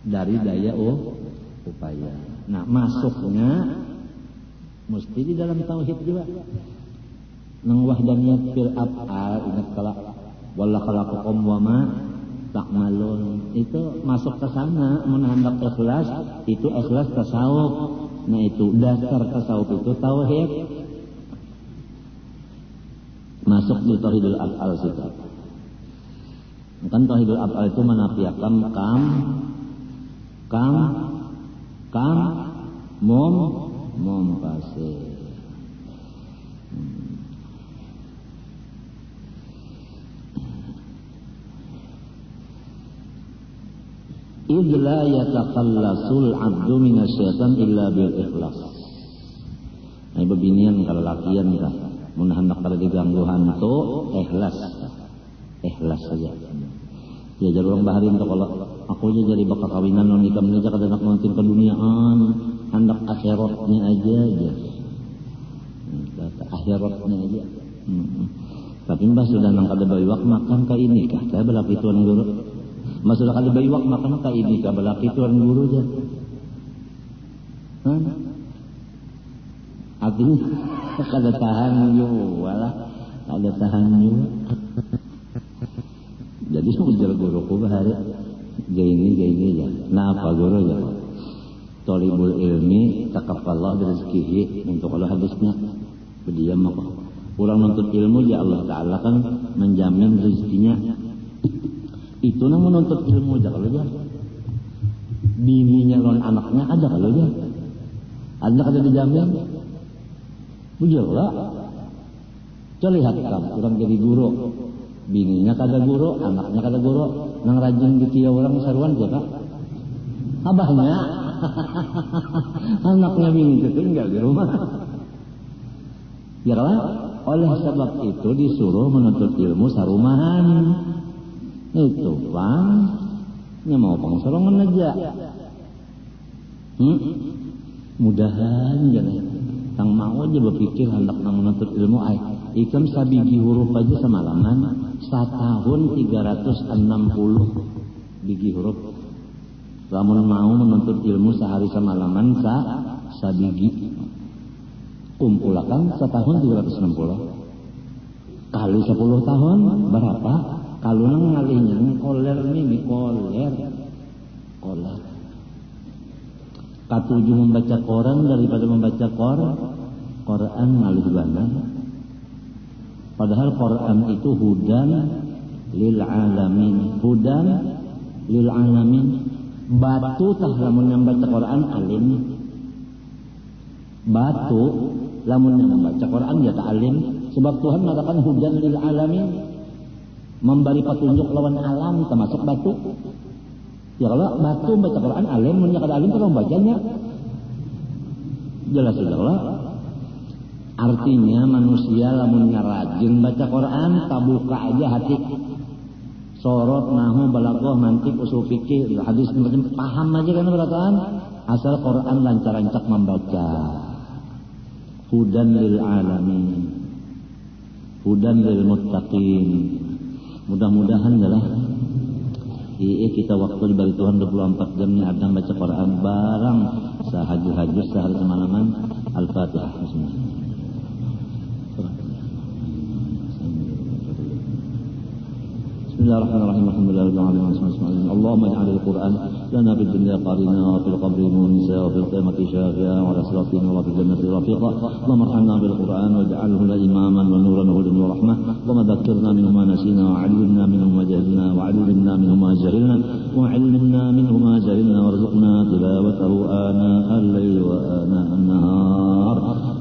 dari daya upaya. Nah, masuknya mesti di dalam tauhid juga. Nang wahdaniyat fil af'al, ingat kala walla khalaqakum wa ma ta'malun. Itu masuk ke sana, menhandak ikhlas, itu ikhlas tasawuf. Nah, itu dasar tasawuf itu tauhid. Masuk di tauhidul af'al situ. Kan tauhidul af'al itu menafikan kam mum pasir. Idla yatakhallasul abdu minasyaitan illa bil ikhlas. Nah, beginian kalau lakian kah mun hendak kada diganggu hantu, ikhlas saja. Ya jadi orang baharin tuh kalau aku aja jadi bakal kawinan non nikah menikah kada nak nonton keduniaan, hendak akhiratnya aja. Akhiratnya aja. Tapi mbah sudah nang kada baywak makan ka ini kah? Saya belaki tuan guru. Mbah sudah kada baywak makan ka ini kah? Belaki tuan guru aja. Artinya kada tahan juga lah. Kada tahan juga. Jadi ujar guruku bahari gini ya. Nah apa guru ya? Tolibul ilmi takafallah rezkihi untuk Allah hadisnya. Dia maka orang menuntut ilmu ya Allah Ta'ala kan menjamin rezekinya. Itu nang menuntut ilmu aja kalau dia. Bininya lon anaknya ada kalau dia. Ada kada dijamin. Bujur lah. Coba lihat kamu orang jadi guru. Bininya kada guru, anaknya kada guru, nang rajin dikieu orang saruan siapa? Abahnya. Anaknya bini itu tinggal di rumah. Ya kan? Oleh sebab itu disuruh menuntut ilmu sarumahan. Itu bang, nya mau pangsorongan aja. Mudahan jangan. Tang mau aja berpikir hendak nang menuntut ilmu ikam sabigi huruf aja semalaman. Setahun 360 biji huruf. Lamun mau menuntut ilmu sehari semalaman sabigi. Kumpulakan setahun 360. Kali 10 tahun berapa? Kalau nang ngalinya koler ini koler. Katujuh membaca Quran daripada membaca Quran ngalih banget. Padahal Quran itu hudan lil alamin. Batu tah lamun membaca Quran alim. Batu lamun membaca Quran ya ta alim. Sebab Tuhan mengatakan hudan lil alamin, memberi petunjuk lawan alam termasuk batu. Ya kalau batu membaca Quran alim, mun kada alim kalau bacanya jelas lah. Artinya manusia lamun rajin baca Quran, tabuka aja hati. Sorot, nahu, balaghah, mantik, usul fikih, hadis macam paham aja kan berataan. Asal Quran lancar-lancar membaca. Hudan lil alamin. Hudan lil muttaqin. Mudah-mudahan adalah kita waktu dibagi Tuhan 24 jam ni ada baca Quran barang sehajus-hajus sehari semalaman. Al-Fatihah. Bismillah. بسم الله الرحمن الرحيم الحمد لله رب العالمين اللهم اجعل القرآن لنا في الدنيا قارنا وفي القبر مونسا وفي القيامة شافعا وعلى صراطنا وفي الجنة رفيقا اللهم ارحمنا بالقرآن واجعله لنا إماما ونورا وهدى ورحمة اللهم ذكرنا منه ما نسينا وعلمنا منه ما جهلنا وعلمنا منه ما جهلنا وعلمنا منه ما جهلنا وارزقنا تلاوته آناء الليل وآناء النهار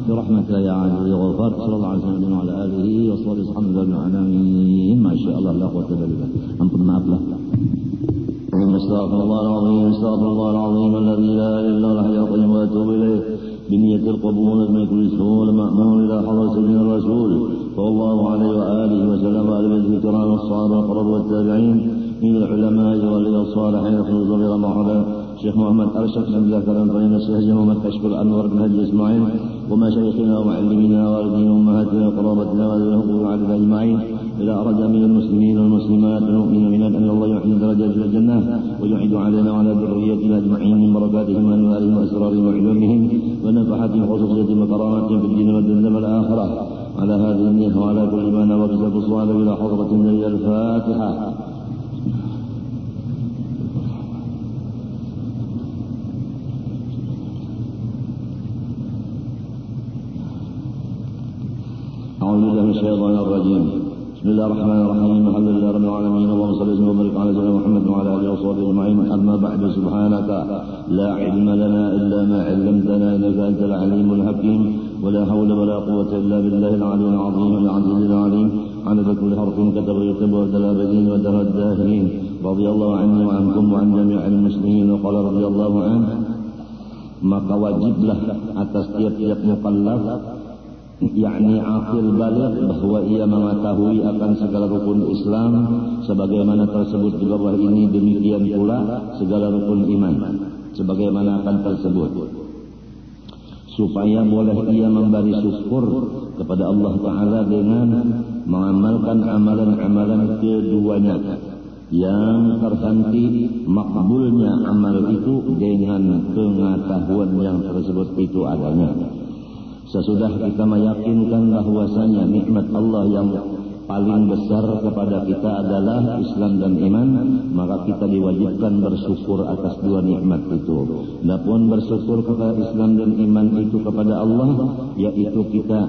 برحمتك يا عزيز يا غفار صلى الله عليه وسلم وعلى آله وصحبه الحمد لله العالمين ما شاء الله لا قوة إلا بالله أنتم ما أبلغ استغفر الله العظيم الذي لا إله إلا هو الحي القيوم وأتوب إليه بنية القبول من كل سهول مأمون إلى حضرة سيدنا الرسول صلى الله عليه وآله وسلم وعلى بيته الكرام الصحابة القرب والتابعين من العلماء والأولياء الصالحين خذوا بغير مرحبا الشيخ محمد أرشد بن عبد الله طيب الشيخ محمد كشف الأنور بن هدي إسماعيل ومشايخنا ومعلمينا والدينا وأمهاتنا وقرابتنا وذوينا وعلى أجمعين إذا أراد من المسلمين والمسلمات والمؤمنين أن الله يعلي درجات في الجنة ويعيد علينا وعلى ذريتنا أجمعين من بركاتهم وأنوارهم وأسرارهم وعلومهم ونفحاتهم وخصوصياتهم وكراماتهم في الدين والدنيا والآخرة على هذه النية وعلى كل ما نوى بسبب الصواب إلى حضرة النبي. الفاتحة. أعوذ بالله من الشيطان الرجيم. بسم الله الرحمن الرحيم. الحمد لله رب العالمين. اللهم صل وسلم وبارك على سيدنا محمد وعلى آله وصحبه أجمعين. أما بعد، سبحانك لا علم لنا إلا ما علمتنا إنك أنت العليم الحكيم. ولا حول ولا قوة إلا بالله العلي العظيم العزيز العليم. عدد كل حرف كتب يكتب وابتلى الأبدين ودرى الداهرين. رضي الله عني وعنكم وعن جميع المسلمين. وقال رضي الله عنه. Maka wajiblah atas tiap-tiap mukallaf, yakni aqil baligh, bahwa ia mengetahui akan segala rukun Islam sebagaimana tersebut di bawah ini. Demikian pula segala rukun iman sebagaimana akan tersebut, supaya boleh ia memberi syukur kepada Allah Ta'ala dengan mengamalkan amalan-amalan keduanya, yang terhenti makbulnya amal itu dengan pengetahuan yang tersebut itu adanya. Sesudah kita meyakinkan bahwasanya nikmat Allah yang paling besar kepada kita adalah Islam dan iman, maka kita diwajibkan bersyukur atas dua nikmat itu. Adapun bersyukur kepada Islam dan iman itu kepada Allah, yaitu kita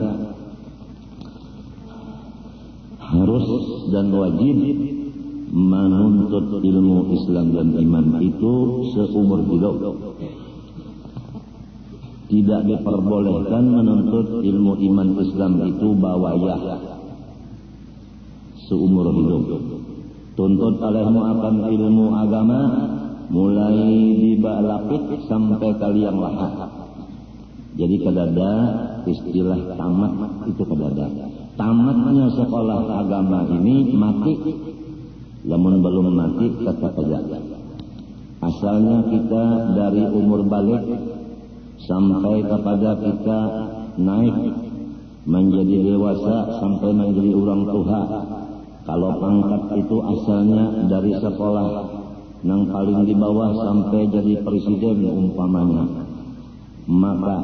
harus dan wajib menuntut ilmu Islam dan iman itu seumur hidup. Tidak diperbolehkan menuntut ilmu iman Islam itu bawayah seumur hidup. Tuntut olehmu akan ilmu agama mulai di balapit sampai kaliang lahat. Jadi kadada istilah tamat itu kadada. Tamatnya sekolah agama ini mati, namun belum mati tetap saja. Asalnya kita dari umur balik sampai kepada kita naik menjadi dewasa sampai menjadi orang tua. Kalau pangkat itu asalnya dari sekolah yang paling di bawah sampai jadi presiden umpamanya, maka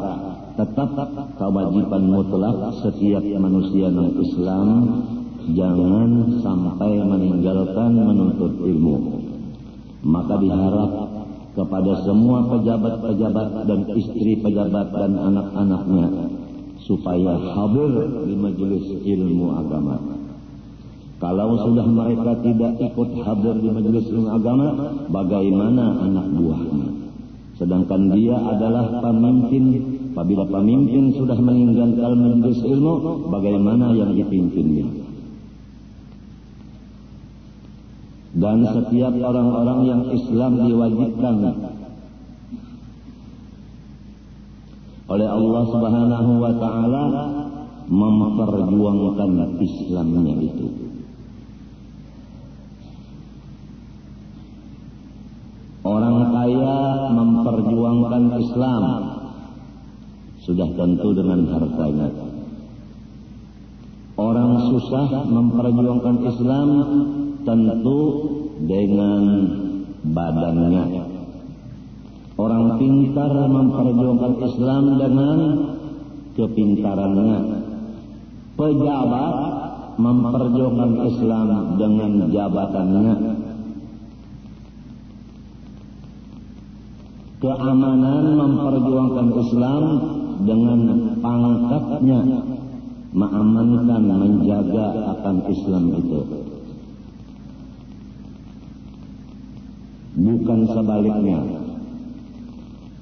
tetap kewajiban mutlak setiap manusia yang Islam jangan sampai meninggalkan menuntut ilmu. Maka diharap kepada semua pejabat-pejabat dan istri pejabat dan anak-anaknya supaya hadir di majelis ilmu agama. Kalau sudah mereka tidak ikut hadir di majelis ilmu agama, bagaimana anak buahnya? Sedangkan dia adalah pemimpin. Apabila pemimpin sudah meninggalkan majelis ilmu, bagaimana yang dipimpinnya? Dan setiap orang-orang yang Islam diwajibkan oleh Allah Subhanahu wa Ta'ala memperjuangkan Islamnya itu. Orang kaya memperjuangkan Islam sudah tentu dengan hartanya. Orang susah memperjuangkan Islam tentu dengan badannya. Orang pintar memperjuangkan Islam dengan kepintarannya. Pejabat memperjuangkan Islam dengan jabatannya. Keamanan memperjuangkan Islam dengan pangkatnya, mengamankan, menjaga akan Islam itu. Bukan sebaliknya.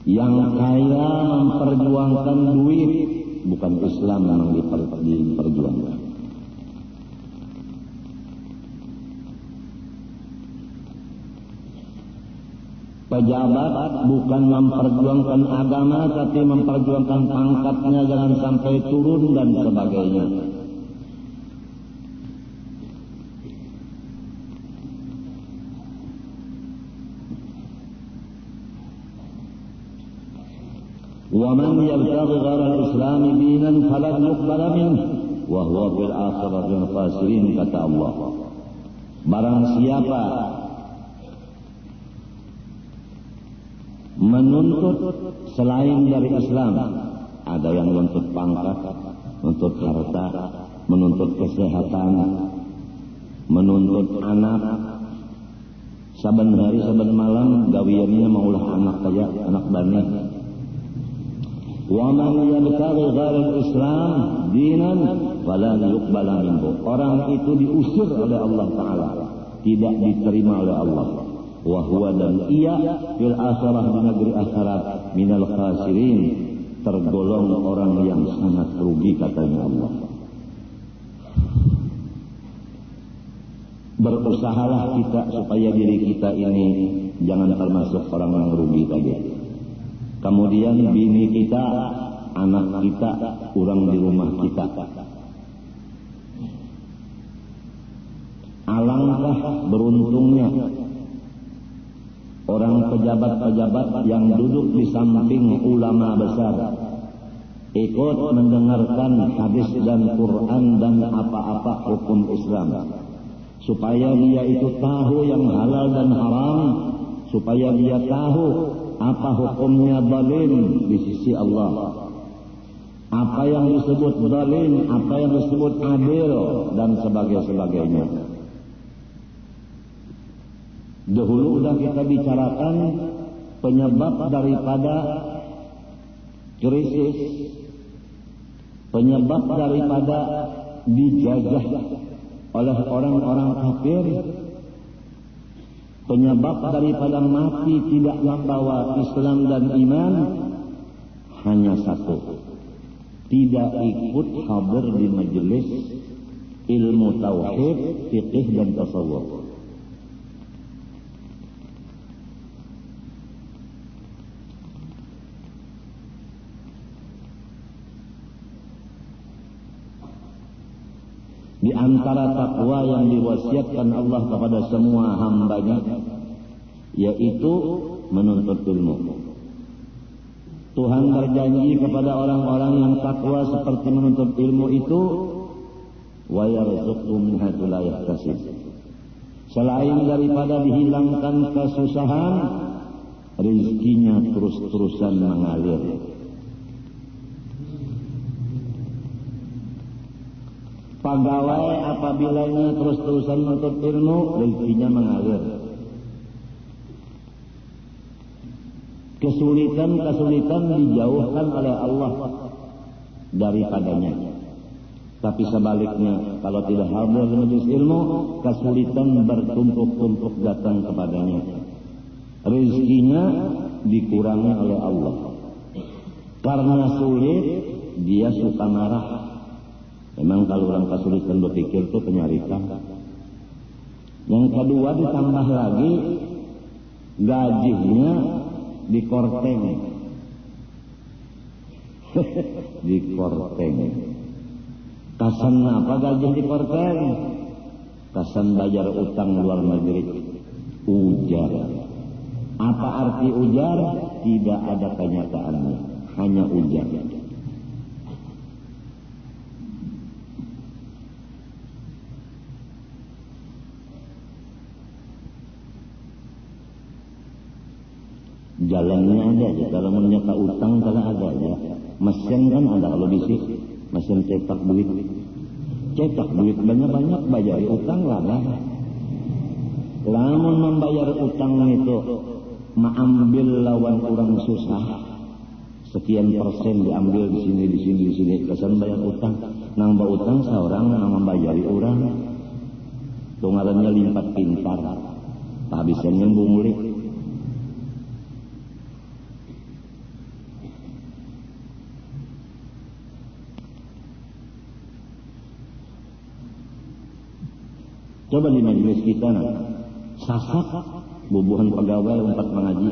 Yang kaya memperjuangkan duit, bukan Islam yang diperjuangkan. Pejabat bukan memperjuangkan agama, tapi memperjuangkan pangkatnya jangan sampai turun dan sebagainya. وَمَنْ يَبْتَغِ غَيْرَ الْإِسْلَامِ دِينًا فَلَنْ يُقْبَلَ مِنْهُ wa huwa fil akhirati minal khasirin, kata Allah. Barang siapa menuntut selain dari Islam, ada yang menuntut pangkat, menuntut harta, menuntut kesehatan, menuntut anak, saban hari saban malam gawiannya maulah anak kaya, anak bani. Wa man yabtaghi ghairal Islam dinan falan yuqbala minhu. Orang itu diusir oleh Allah Taala, tidak diterima oleh Allah. Wa huwa dan ia fil akhirah, di negeri akhirat, minal khasirin, tergolong orang yang sangat rugi, katanya Allah. Berusahalah kita supaya diri kita ini jangan termasuk orang yang rugi tadi. Kemudian bini kita, anak kita, orang di rumah kita. Alangkah beruntungnya orang pejabat-pejabat yang duduk di samping ulama besar, ikut mendengarkan hadis dan Quran dan apa-apa hukum Islam, supaya dia itu tahu yang halal dan haram, supaya dia tahu apa hukumnya zalim di sisi Allah, apa yang disebut zalim, apa yang disebut adil, dan sebagainya. Dahulu sudah kita bicarakan penyebab daripada krisis, penyebab daripada dijajah oleh orang-orang kafir, penyebab daripada mati tidak membawa Islam dan iman hanya satu: tidak ikut hadir di majelis ilmu tauhid, fikih dan tasawuf. Di antara takwa yang diwasiatkan Allah kepada semua hambanya, yaitu menuntut ilmu. Tuhan berjanji kepada orang-orang yang takwa seperti menuntut ilmu itu, wa yarzuqhu min haitsu la yahtasib. Selain daripada dihilangkan kesusahan, rezekinya terus-terusan mengalir. Pegawai apabila terus-terusan menuntut ilmu, rezekinya mengalir. Kesulitan-kesulitan dijauhkan oleh Allah daripadanya. Tapi sebaliknya, kalau tidak hadir di majelis ilmu, kesulitan bertumpuk-tumpuk datang kepadanya. Rezekinya dikurangi oleh Allah. Karena sulit, dia suka marah. Memang kalau orang kesulitan berpikir itu penyarikan. Yang kedua, ditambah lagi gajinya dikorteng. Dikorteng. Kasan apa gaji dikorteng? Kasan bayar utang luar negeri. Ujar. Apa arti ujar? Tidak ada kenyataannya, hanya ujar. Jalannya ada aja, kalau menyata utang kalau ada aja. Mesin kan ada, kalau bisik mesin cetak duit banyak-banyak, bayar utang lah. Lamun membayar utang itu mengambil lawan orang susah, sekian persen diambil di sini, kesan bayar utang, nambah utang seorang nang membayari orang, tungarannya limpat pintar, tak bisa nyambung mulik. Coba di majelis kita, sasak bubuhan pegawai tempat mengaji.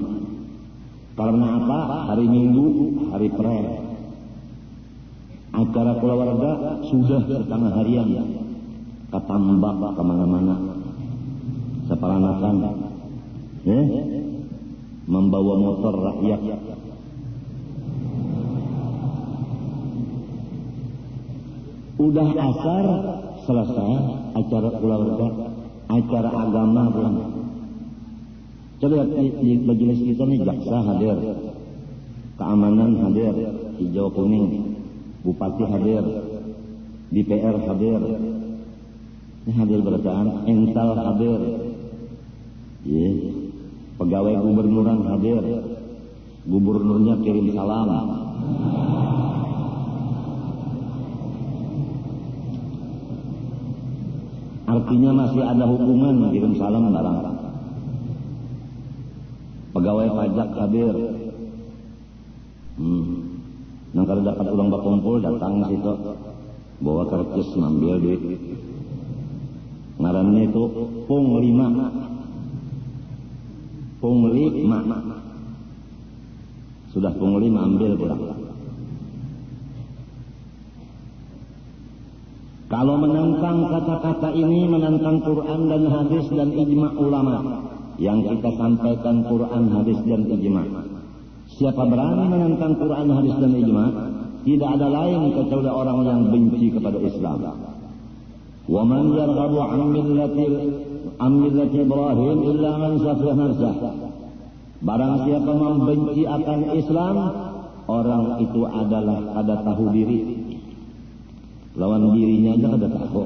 Karena apa? Hari Minggu, hari prayer. Acara keluarga sudah setengah harian, ketambak kemana-mana. Seperanakan, membawa motor rakyat. Udah asar selesai acara keluarga, acara agama belum. Coba lihat di majelis kita nih, jaksa hadir, keamanan hadir, hijau kuning, bupati hadir, DPR hadir, ini hadir bacaan, ental hadir, pegawai gubernuran hadir, gubernurnya kirim salam. Artinya masih ada hukuman kirim salam barang. Pegawai pajak hadir. Nang kada dapat ulang bakumpul datang situ bawa kertas ngambil duit. Ngarannya itu punglima. Sudah punglima ambil pulang. Kalau menentang kata-kata ini, menentang Quran dan hadis dan ijma' ulama yang kita sampaikan, Quran, hadis dan ijma'. Siapa berani menentang Quran, hadis dan ijma', tidak ada lain kecuali orang yang benci kepada Islam. Wa man yarghabu an millati Ibrahim illa man safiha nafsah. Barang siapa membenci akan Islam, orang itu adalah kada tahu diri. Lawan dirinya aja kada tahu.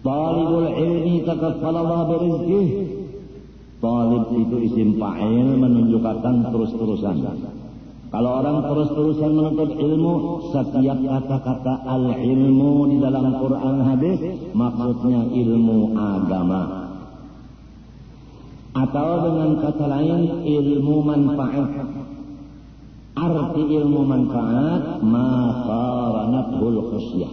Talibul ilmi takaffalallah birizqih. Talib itu isim fa'il menunjukkan terus-terusan. Kalau orang terus-terusan menuntut ilmu, setiap kata-kata al-ilmu di dalam Quran hadis maksudnya ilmu agama. Atau dengan kata lain ilmu manfaat. Arti ilmu manfaat ma qaranathul khusyah.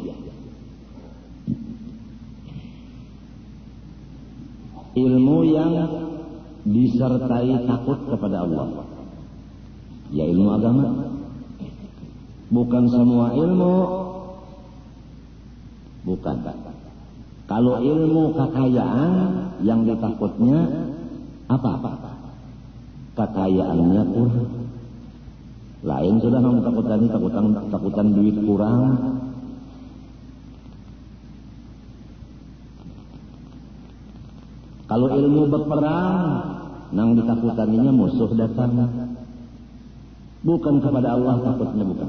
Ilmu yang disertai takut kepada Allah. Ya ilmu agama. Bukan semua ilmu. Bukan. Kalau ilmu kekayaan yang ditakutnya apa? Kekayaannya kurang. Lain sudah kamu takutan duit kurang. Kalau ilmu berperang, nang ditakutaninya musuh datang. Bukan kepada Allah takutnya, bukan.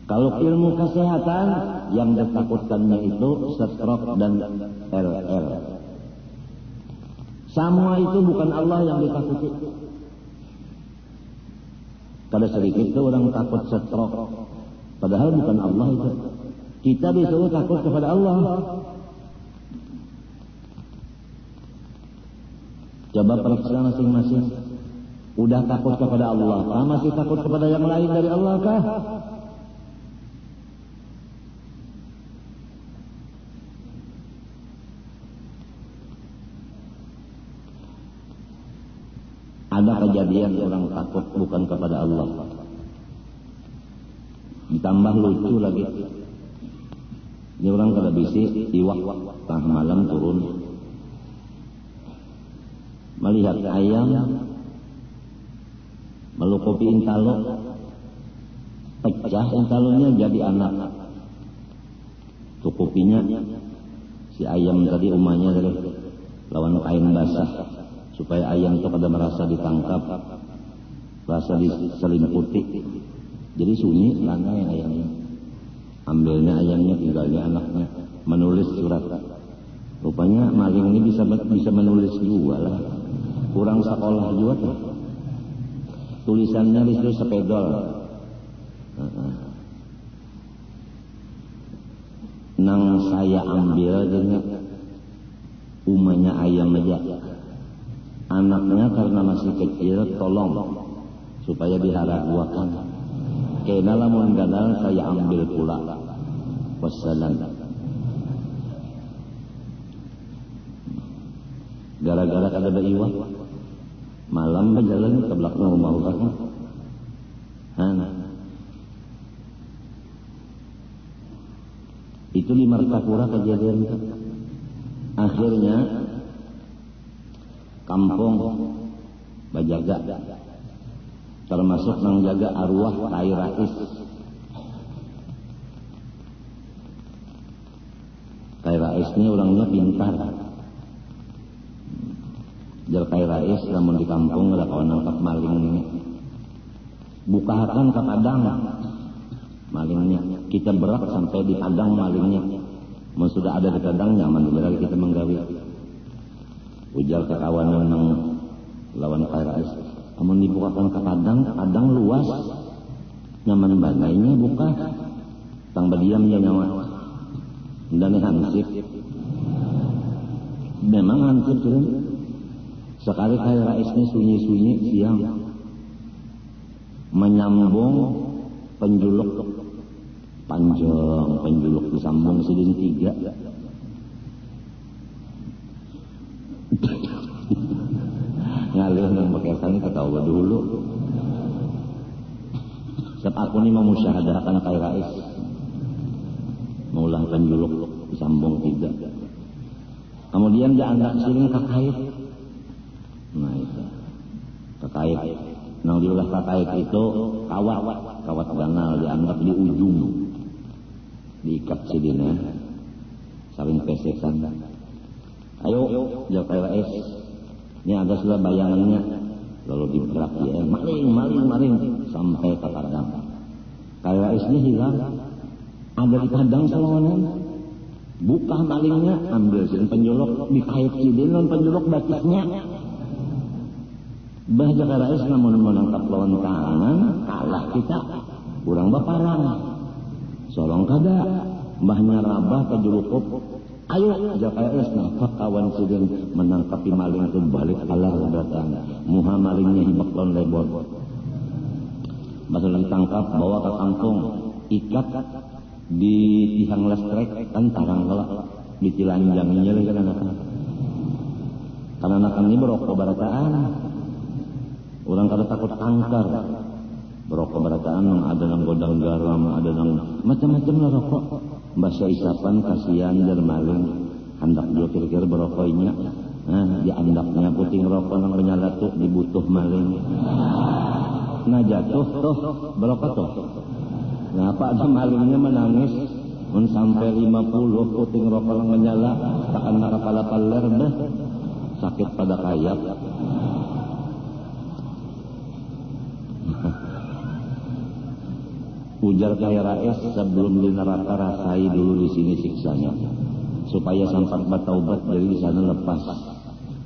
Kalau ilmu kesehatan, yang ditakutkannya itu stroke dan LL. Semua itu bukan Allah yang ditakuti. Kada sedikit itu orang takut stroke, padahal bukan Allah itu. Kita disuruh takut kepada Allah. Coba periksa masing-masing. Udah takut kepada Allah kah? Masih takut kepada yang lain dari Allah kah? Ada kejadian orang takut bukan kepada Allah. Ditambah lucu lagi. Ini orang kada bisi iwak tengah malam turun. Melihat ayam melukupi intalo, pecah intalonya jadi anak. Tukupinya si ayam tadi umahnya tadi lawan kain basah supaya ayam itu pada merasa ditangkap, merasa diselimputi. Jadi sunyi lana yang ayamnya. Ambilnya ayamnya, tinggalnya anaknya, menulis surat. Rupanya maling ini bisa menulis juga lah. Kurang sekolah juga tuh. Tulisannya itu sepedol. Nang saya ambil dengan umahnya ayam aja. Anaknya karena masih kecil, tolong supaya diharaguakan. Kena lamun gadal saya ambil pula. Wassalam. Gara-gara kada beriwak. Malam berjalan ke belakang rumah orang. Itu di Martapura kejadian itu. Akhirnya kampung bajaga termasuk nang jaga arwah Kai Rais. Kai Rais ini orangnya pintar. Jal Kai Rais namun di kampung ada kawan nangkap maling ini. Bukakan ke padang malingnya. Kita berat sampai di padang malingnya. Mau sudah ada di padang nyaman berarti kita menggawi. Ujar ke kawanan nang lawan Kai Rais. Amun dibukakan ke padang luas. Nyaman banainya buka. Tang badiamnya nyawa. Dan hansip. Memang hansip turun. Sekali Kai Rais ini sunyi-sunyi siang menyambung penjuluk panjang, penjuluk disambung sidin 3. Ngalir nang bekesan ketawa dulu. Sebab aku ini mau musyahadahkan Kai Rais. Maulah penjuluk disambung 3. Kemudian dia anak siling kakait. Nah itu kakait. Nang diulah kakait itu kawat ganal dianggap di ujung, diikat sidina, saling pesekan. Ayo, jauh Kai Rais. Ini ada sudah bayangannya. Lalu diberak ya, maling sampai ke padang. Kai Rais ini hilang. Ada di padang selonan. Buka malingnya, ambil sin penjolok, dikait sidin non penjolok batisnya. Bahja Kai Rais namun menangkap lawan tangan, kalah kita. Kurang baparang. Solong kada, mbahnya rabah ke julukup. Ayo, Kai Rais nafak kawan sidin menangkapi maling itu balik kalah datang. Muha malingnya hibak lawan lebor. Masalah ditangkap, bawa ke kampung, ikat di tiang listrik kan tarang kelak ditilanjangnya lagi kan anak. Karena anak ini berokok barataan. Orang kada takut kanker. Berokok barataan ada nang godang garam, ada nang macam-macam lah rokok. Bahasa isapan kasihan dan maling. Hendak dia kira-kira berokoknya. Nah, di andaknya puting rokok nang menyala tuh dibutuh maling. Nah jatuh tuh berokok tuh. Nah apa ada malingnya menangis. Men sampai 50 puting rokok nang menyala. Takkan nakapala-pal ler dah. Sakit pada kayap. Ujar Kai Rais sebelum di neraka rasai dulu di sini siksanya supaya sampai bertaubat dari di sana lepas.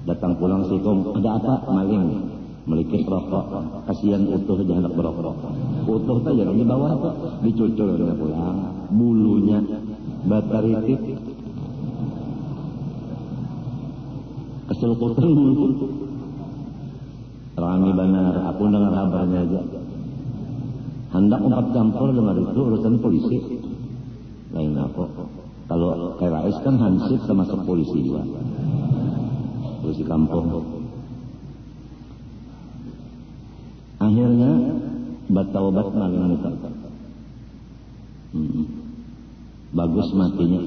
Datang pulang sikum ada apa maling melikit rokok kasihan utuh jangan berokok utuh saja di bawah tuh dicucul dia pulang bulunya bataritik keselkutan bulu rame benar aku dengar kabarnya aja. Hendak 4 campur dengan itu urusan polisi. Lain apa? Kalau Kai Rais kan hansip termasuk polisi juga. Polisi kampung. Akhirnya bertaubat maling itu. Bagus matinya.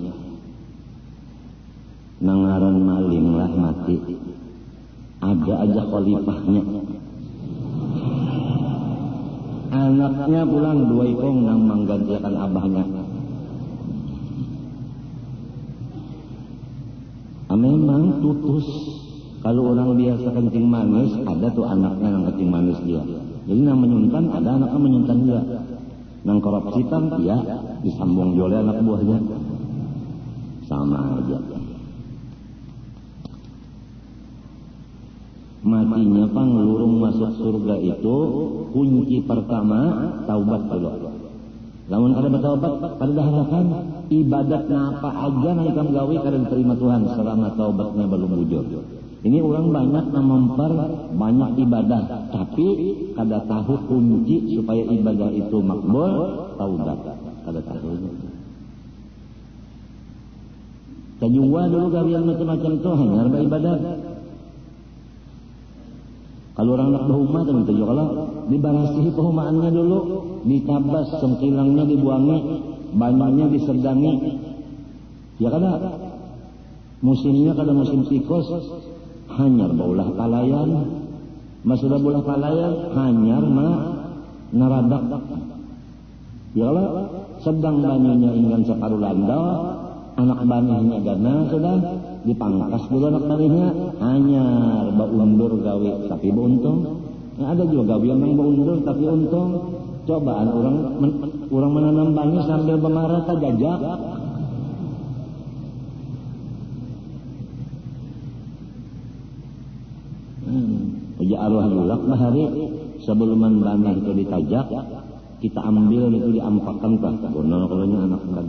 Nangaran maling lah mati. Ada aja khalifahnya. Anaknya pulang 2 ikong nang menggantikan abahnya. Memang tutus. Kalau orang biasa kencing manis, ada tuh anaknya yang kencing manis dia. Jadi nang menyuntan, ada anaknya menyuntan dia. Nang korupsi kan, ya disambung oleh anak buahnya. Sama aja. Matinya panglurung masuk surga itu kunci pertama taubat dulu. Lamun kada bertaubat kada harapan ibadat apa aja nang ikam gawe kada diterima Tuhan selama taubatnya belum bujur. Ini orang banyak memper banyak ibadah tapi kada tahu kunci supaya ibadah itu makbul taubat kada tahu. Tajwa dulu gawian macam-macam tuh hanya ibadah. Kalau orang nak berhumah teman tujuh kalau dibarasihi pehumaannya dulu, ditabas sengkilangnya dibuangi, banyaknya disedangi, ya kan? Musimnya kada musim tikus, hanyar baulah palayan. Masudah bolah palayan, hanyar naradak. Yalah, sedang banyunya ingin separuh landa, anak banihnya gana sudah dipangkas dulu anak banihnya, hanyar baundur gawe tapi beuntung. Nah, ada juga gawe yang baundur tapi untung. Cobaan orang menanam bani sambil bemarah jajak. Aja arwah julak bahari sebelum bani itu ditajak, kita ambil itu diampakan kah bono kalanya anak kan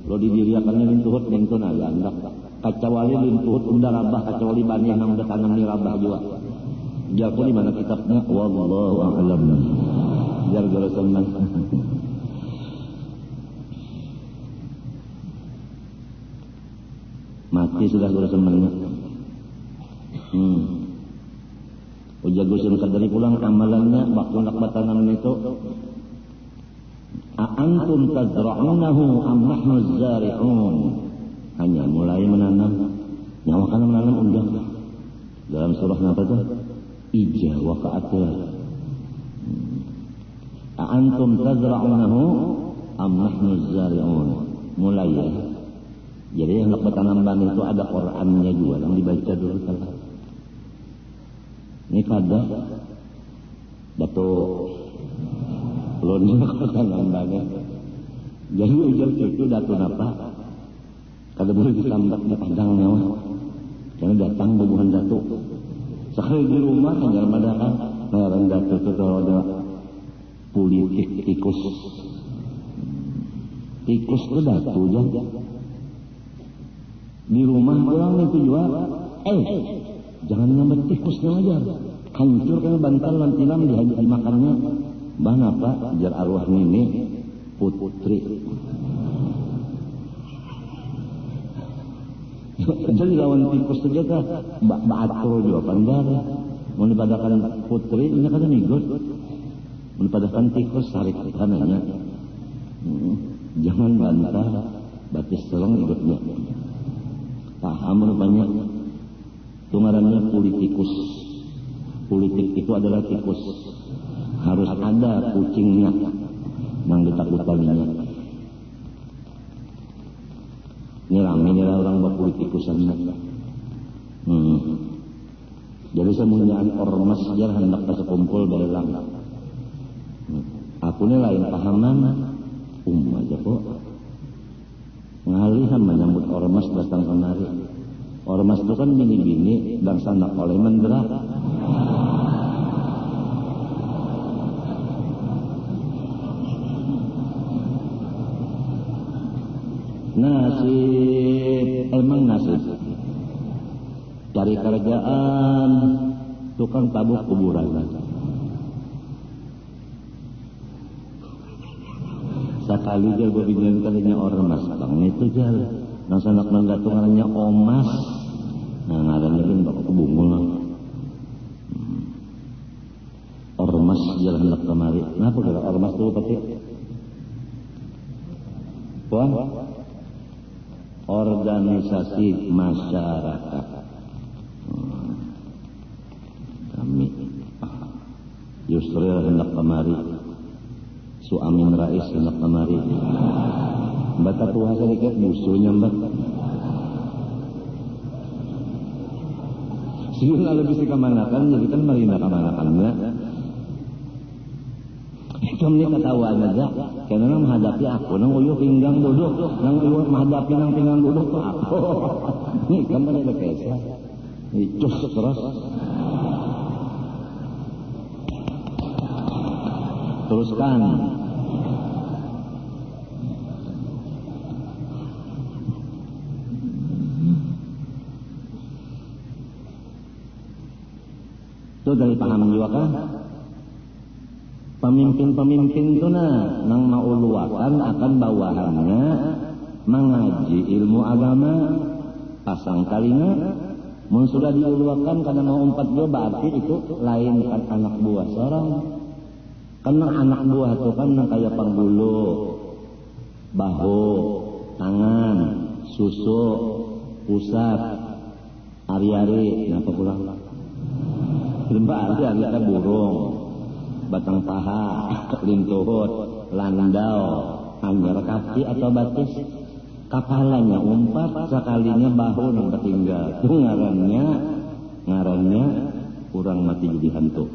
lo didiriakannya lintuhut lintun aja andak kacawali lintuhut udah rabah kacawali bani yang udah tanam di rabah juga jago di mana kitabnya wallahu a'lam jar gorosan mati sudah gorosan ujagusun kadari pulang amalannya waktu nak batanam itu A'antum tazra'unahu am nahnu zari'un. Hanya mulai menanam. Nyawa kana menanam undang. Dalam surah apa itu? Ija waqa'atnya. A'antum tazra'unahu am nahnu zari'un. Mulai ya. Jadi yang nak bertanam bani itu ada Qur'annya juga yang dibaca dulu kalau. Ini kada batu lonnya bertanam bani. Jadi ujar itu datu apa? Kada boleh ditambak di padangnya mah. Karena datang bubuhan datu. Sekali di rumah hanya madakan ngaran datu itu kalau ada politik tikus. Tikus itu datu aja. Di rumah orang itu juga jangan nambah tikusnya aja hancur kan bantal lantilam dimakannya bahan apa jar arwah ini putri jadi lawan tikus saja kah baatur juga pandar mau dipadakan putri ini kan migot mau dipadakan tikus sarik kanannya jangan bantah batis serang ikutnya paham rupanya itu ngarannya politikus. Politik itu adalah tikus. Harus ada kucingnya yang ditakutaninya. Ini ramai orang berpolitikusan. Jadi semuanya ormas jarang hendak sekumpul belelang. Aku ini lain pahaman aja kok. Ngalihan menyambut ormas datang kemari. Ormas itu kan bini-bini dan sanak oleh menderah. Nasib, emang nasib. Cari kerjaan, tukang tabuk kuburan. Sekali dia berbincang kalinya ormas, bang itu jalan. Nang sanak nanggatung ngarannya omas. Nah ngarannya kan bakal kebungul. Ormas jalan hendak kemari. Kenapa kira ormas dulu pati? Wah, organisasi masyarakat. Kami Yusril hendak kemari. Suamin Rais hendak kemari. Bata tuha sedikit musuhnya mbak. Sehingga lebih dikamanakan, jadi kan marina kamanakannya. Itu ini ketahuan aja. Karena nang menghadapi aku, nang uyuh pinggang duduk, nang uyuh menghadapi nang pinggang duduk tuh aku. Ini kan pada lekesa. Icus terus. Teruskan. Itu dari paham juga kan? Pemimpin-pemimpin itu nang mauluakan akan bawahannya mengaji ilmu agama pasang kalinya mun sudah diuluakan karena mau umpat dia berarti itu lain kan anak buah seorang karena anak buah itu kan nang kayak panggulu bahu tangan susu pusat, ari-ari, apa pulang? Lembah ada kita burung, batang paha, lintuhut, landau, anggar kaki atau batis. Kapalanya umpat, sekalinya bahu nampak tinggal. Itu ngarannya kurang mati jadi hantu.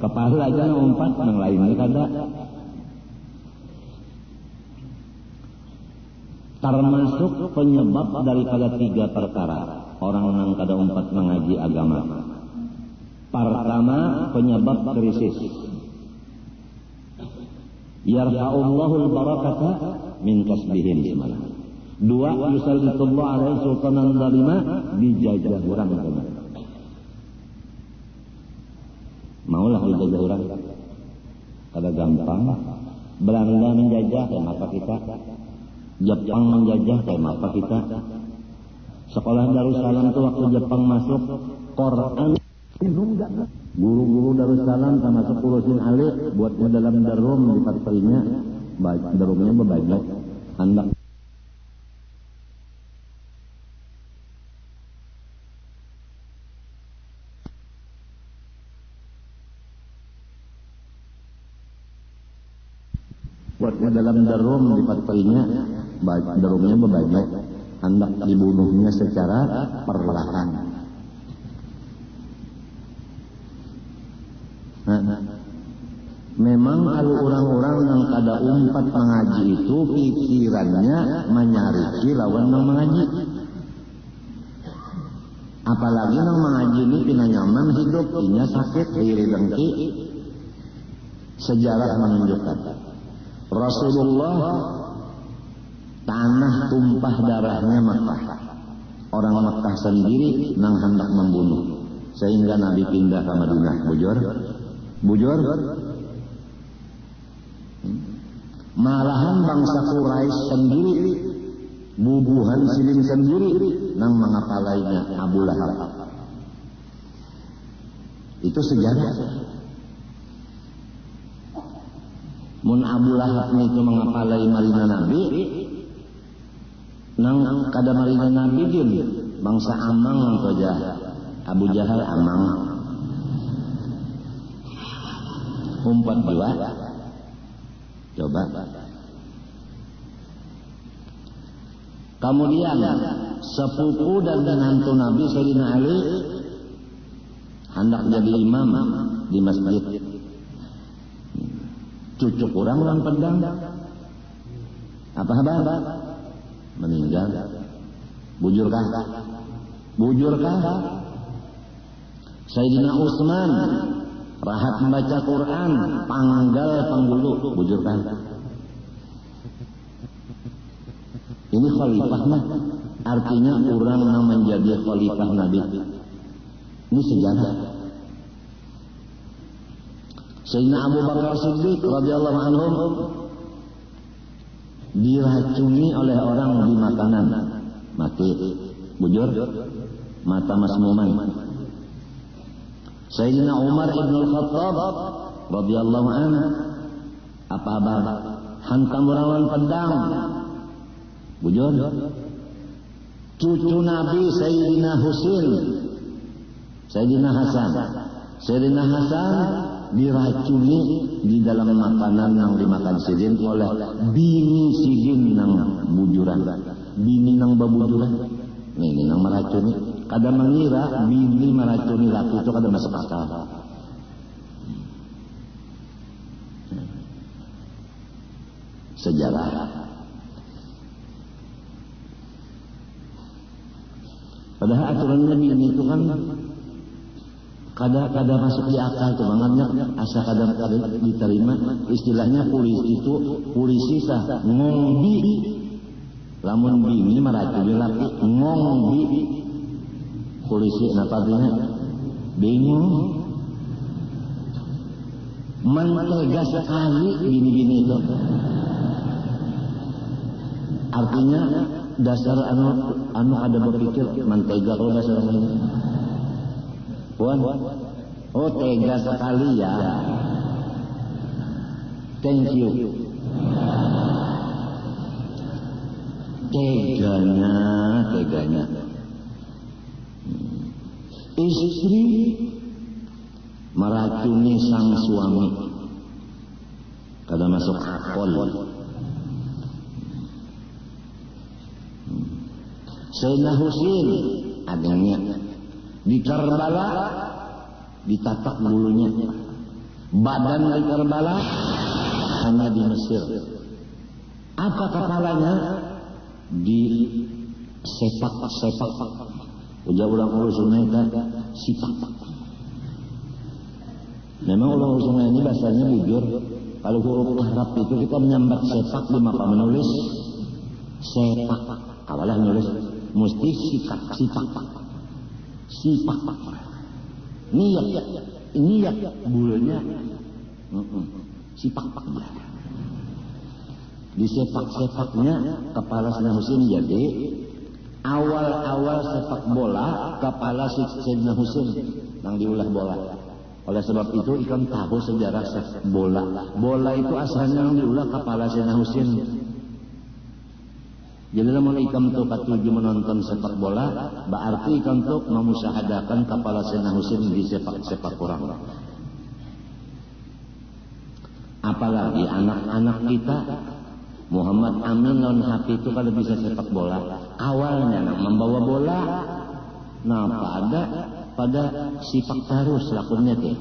Kepala aja umpat, yang lainnya kada. Termasuk penyebab daripada 3 perkara orang yang kada umpat mengaji agama. Pertama, penyebab krisis. Yarfa'ullahul barakata min kasbihim. 2, yusallitullah alaihi sultanan dalima, dijajah orang. Maulah dijajah orang. Kada gampang. Belanda menjajah, kayak apa kita? Jepang menjajah, kayak apa kita? Sekolah Darussalam itu waktu Jepang masuk, Quran guru-guru Darussalam termasuk Urusin Ali buatnya dalam darum di factory-nya, darumnya berbagi hendak buatnya dalam darum di factory-nya, darumnya berbagi hendak dibunuhnya secara perlahan. Nah, memang kalau orang-orang yang kada umpat mengaji itu pikirannya menyariki lawan yang mengaji. Apalagi yang mengaji ini pina nyaman hidup, inya sakit, iri dengki. Sejarah menunjukkan Rasulullah tanah tumpah darahnya Makkah. Orang Makkah sendiri nang hendak membunuh, sehingga Nabi pindah ke Madinah. Bujur. Malahan bangsa Quraisy sendiri, bubuhan silim sendiri nang mengapalainya Abu Lahab. Itu sejarah. Mun Abu Lahab itu mengapalai marina Nabi, nang kada marina Nabi din bangsa Amang saja. Abu Jahal Amang. Umpat juga. Coba. Kemudian sepupu dan menantu Nabi Sayyidina Ali hendak jadi imam di masjid. Cucuk orang pedang. Apa kabar? Meninggal. Bujurkah? Sayyidina Utsman rahat membaca Quran, panggal penggulu, bujurkan. Ini khalifah mah, artinya orang yang menjadi khalifah Nabi. Ini sejarah. Sayyidina Abu Bakar Siddiq radhiyallahu anhu diracuni oleh orang di makanan, mati, bujur, mata masmuman. Sayyidina Umar ibn al-Khattab radhiyallahu anhu apa hantam rawan pedang, bujur. Cucu Nabi Sayyidina Husain, Sayyidina Hasan diracuni di dalam makanan yang dimakan sidin oleh bini sidin nang bujuran, bini nang babujuran. Ini nang meracuni. Kada mengira bini meracuni laki itu kada masuk akal. Sejarah. Padahal aturan Nabi ini itu kan kada masuk di akal tuh bangetnya, asa kada diterima. Istilahnya polisi sah ngombi. Lamun bini meracuni laki ngombi. Polisi napatinya bingung, mentega sekali bini-bini itu. Artinya dasar anu ada berpikir mentega kalau dasar ini. Puan, oh tega sekali ya. Thank you. Teganya. Istri meracuni sang suami kada masuk akal. Sayyidina Husain adanya di Karbala ditatak bulunya, badan di Karbala hanya di Mesir. Apa kepalanya? Di sepak. Ujar orang sungai sipak. Memang orang sungai ini bahasanya bujur. Kalau huruf Arab itu kita menyambat sepak di maka menulis sepak. Awalah menulis mesti sipak. Niat bulunya sipak. Di sepak-sepaknya kepala Sayyidina Husain. Jadi awal sepak bola kepala Sayyidina Husain yang diulah bola. Oleh sebab itu ikan tahu sejarah sepak bola. Bola itu asalnya yang diulah kepala Sayyidina Husain. Jadi namun ikan tu katuju menonton sepak bola, berarti ikan tu memusyahadakan kepala Sayyidina Husain di sepak kurang. Apalagi anak-anak kita Muhammad Amin non Hafi itu kalau bisa sepak bola, awalnya membawa bola, pada sifat terus lakunya teh.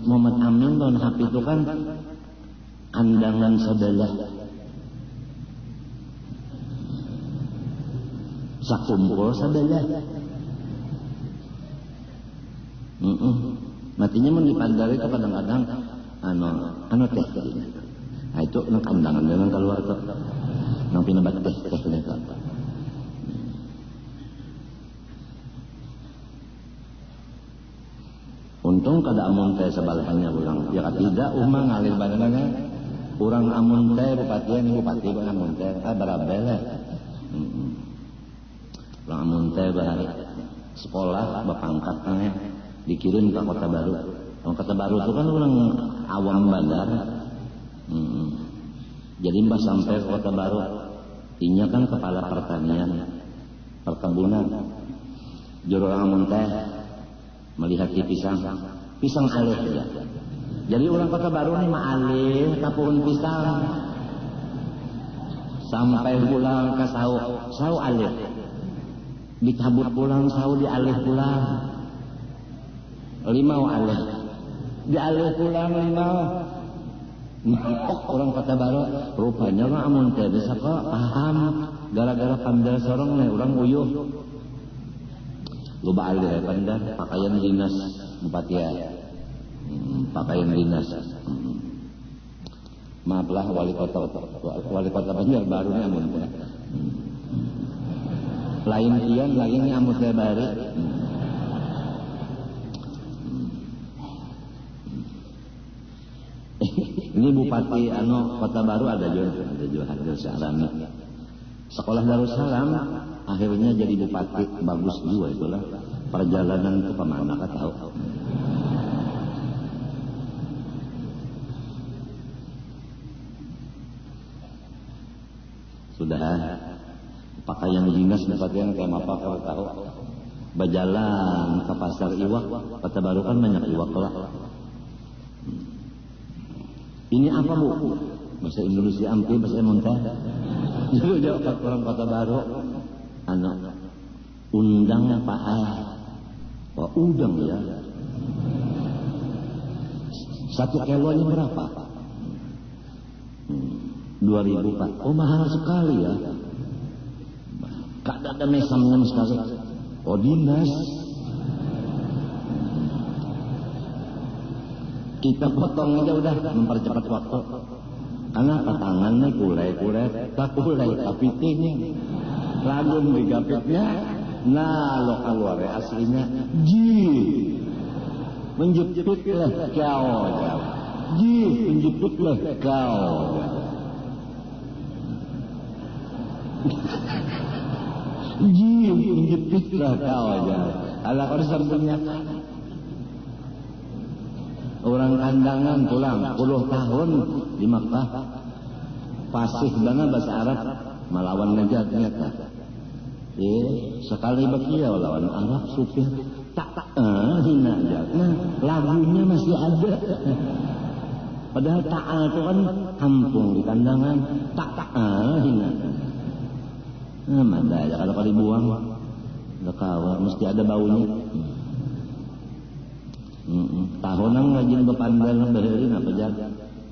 Muhammad Amin non Hafi itu kan andangan sebelah, sakumpul sebelah. Matinya mendipandari itu kadang-kadang anu teh tadinya. Nah itu nang kandangan dengan keluar tuh. Nang pinabat teh itu. Untung kada amun teh sebalahannya ulang. Ya tidak umah ngalir badannya. Urang amun teh bupati kan amun teh barabel. Urang amun teh bahari sekolah bapangkatnya dikirim ke Kota Baru. Kota Baru itu kan orang awam bandar. Jadi mbah sampai ke Kota Baru, inya kan kepala pertanian, perkebunan. Juru orang amun teh melihat di pisang alih ya. Jadi orang Kota Baru nih mah alih kapuhun pisang. Sampai pulang ke sau alih. Dicabut pulang sau dialih pulang. Limau alih. Dialih pulang limau. Orang Kota Baru rupanya mah amun teh bisa kok paham gara-gara pandai sorong nih orang uyuh. Loba alih pandai pakaian dinas bupati ya. Pakaian dinas. Maaflah wali kota Banjarbaru nih amun teh. Lain kian lagi nih amun teh bari. Ini Bupati Kota Baru ada juga Hadir Syarani. Sekolah Darussalam akhirnya jadi bupati, bagus juga itulah. Perjalanan itu kemana kau tahu? Sudah pakaian dinas bupati yang kayak apa kau tahu? Berjalan ke pasar iwak, Kota Baru kan banyak iwak lah. Ini apa bu? Bahasa Indonesia ampi, bahasa Montah. Jadi jawab orang Kota Baru, undang Pak Wah udang ya. 1 kilonya berapa? 2.000 Pak. Oh mahal sekali ya. Kada ada mesamnya sekali. Oh dinas. Kita potong aja udah mempercepat waktu. Karena patangannya kulai tak kulai kapitinya. Lagun digapitnya. Nah lo keluar aslinya menjepitlah kau. Menjepitlah kau. Menjepitlah kau aja. Ala kau disambungnya. Orang kandangan pulang 10 tahun di Makkah. fasih dana bahasa Arab melawan najat nyata. Sekali bakia lawan Arab supir tak hina aja. Nah, lagunya masih ada. Padahal ta'al itu kan kampung di kandangan, tak hina. Nah, mana aja kalau dibuang, udah kawal, mesti ada baunya. Tahunan ngajin bepandal beherin apa aja,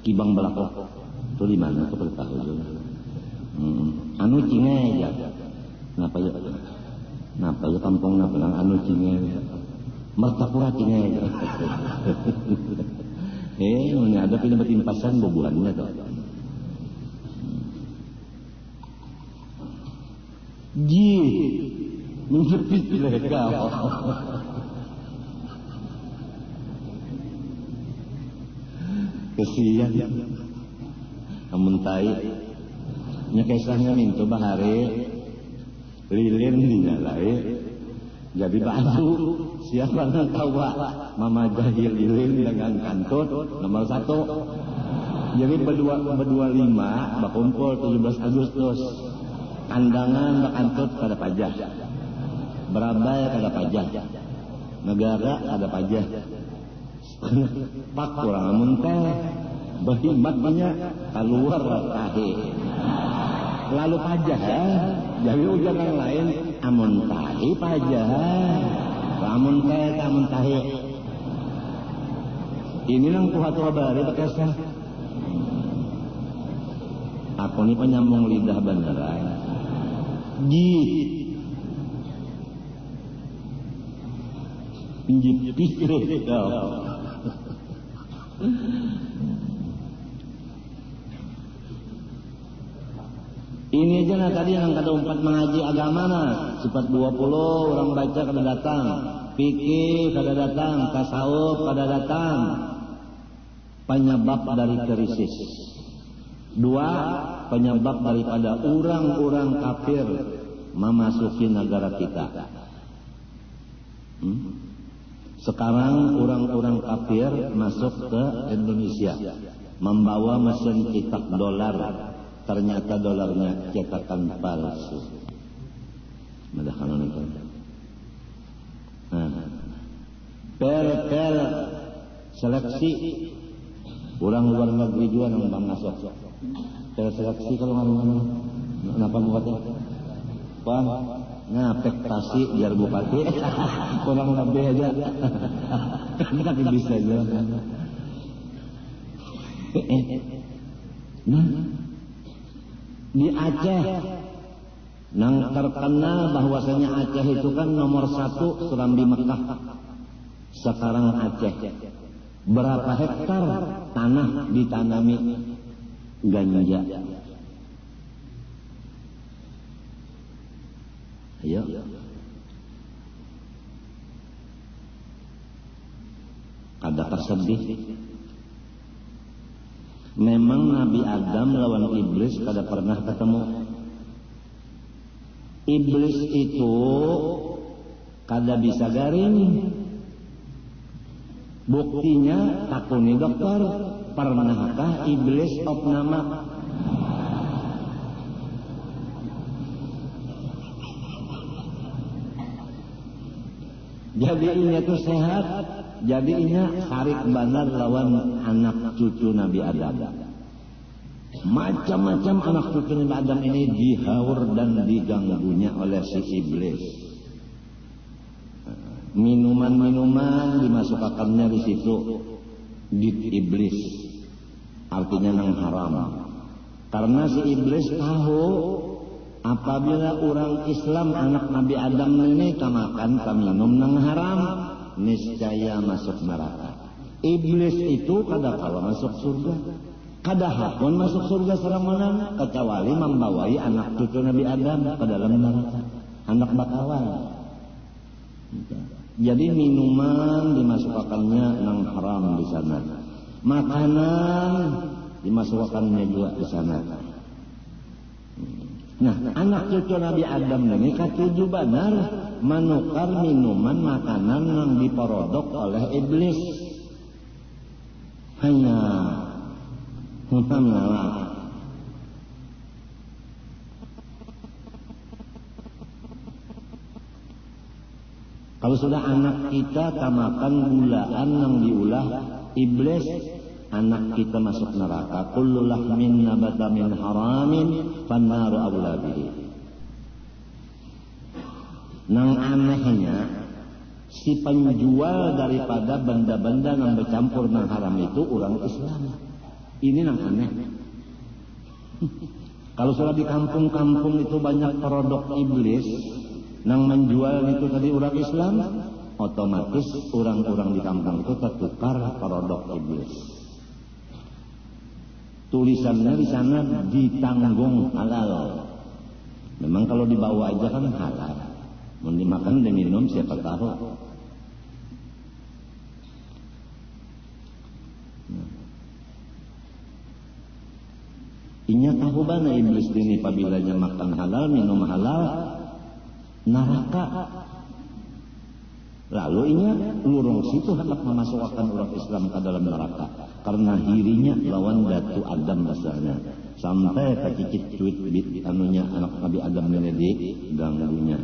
kibang belakok. Itu di mana tuh pada tahu juga. Anu cinge aja. Napa ya kampung napa nang anu cinge. Mertapura cinge aja. Ini ada pindah timpasan bubuhannya tuh. Menjepit mereka. Kesian. Amun tai nya kisahnya mintu bahare lilin dinyalai jadi batu siapa yang tahu mama jahil lilin dengan kantut nomor 1 jadi berdua 5 bakumpul 17 Agustus kandangan bakantut kada pajah berabai kada pajah negara kada pajah pak kurang amun teh berhibatnya keluar tahe lalu pajah jadi ujian yang lain amun tahe pajah amun tahe ini nang tua bari bekesah aku ini penyambung lidah beneran pinjip ini aja nah tadi yang kata 4 mengaji agama nah sifat 20 orang baca kada datang fikih kada datang tasawuf kada datang penyebab dari krisis 2 penyebab daripada orang-orang kafir memasuki negara kita sekarang orang-orang kafir masuk ke Indonesia membawa mesin cetak dolar ternyata dolarnya cetakan palsu. Madah kanon itu. Pel seleksi orang luar negeri juga yang masuk. Pel seleksi kalau ngomong kenapa buatnya? Bang, ngapektasi biar bupati. Kurang lebih aja. Tapi bisa aja. Nah, di Aceh nang terkenal bahwasanya Aceh itu kan nomor 1 Serambi Mekah. Sekarang Aceh berapa hektar tanah ditanami ganja? Ayo. Kada tersedih. Memang Nabi Adam lawan iblis kada pernah ketemu. Iblis itu kada bisa garing. Buktinya takuni dokter, pernahkah iblis opnama? Jadi ini tuh sehat. Jadi ini sarik benar lawan anak cucu Nabi Adam. Macam-macam anak cucu Nabi Adam ini dihaur dan diganggunya oleh si iblis. Minuman-minuman dimasukkannya di situ di iblis. Artinya nang haram. Karena si iblis tahu apabila orang Islam anak Nabi Adam ini kamakan kaminum nang haram, niscaya masuk neraka. Iblis itu kada kala masuk surga, kada hakun masuk surga serangan kecuali membawai anak cucu Nabi Adam ke dalam neraka, anak bakawan. Jadi minuman dimasukkannya nang haram di sana, makanan dimasukkannya juga di sana. Nah, anak cucu Nabi Adam ini katuju benar menukar minuman makanan yang diperodok oleh iblis. Hanya Kalau sudah anak kita tamakan gulaan yang diulah iblis, anak kita masuk neraka. Kullu lahmin nabata min haramin fannaru aula bihi. Nang anehnya, si penjual daripada benda-benda yang bercampur nang haram itu orang Islam. Ini nang aneh. Kalau sudah di kampung-kampung itu banyak produk iblis, nang menjual itu tadi orang Islam, otomatis orang-orang di kampung itu tertukar produk iblis. Tulisannya di sana ditanggung halal. Memang kalau dibawa aja kan halal. Mau dimakan dan minum siapa tahu. Inya tahu bana iblis ini apabila makan halal, minum halal, neraka. Lalu inya lurung situ hendak memasukkan orang Islam ke dalam neraka karena hirinya lawan datu Adam besarnya sampai kecicit cuit anunya anak Nabi Adam ini ganggunya.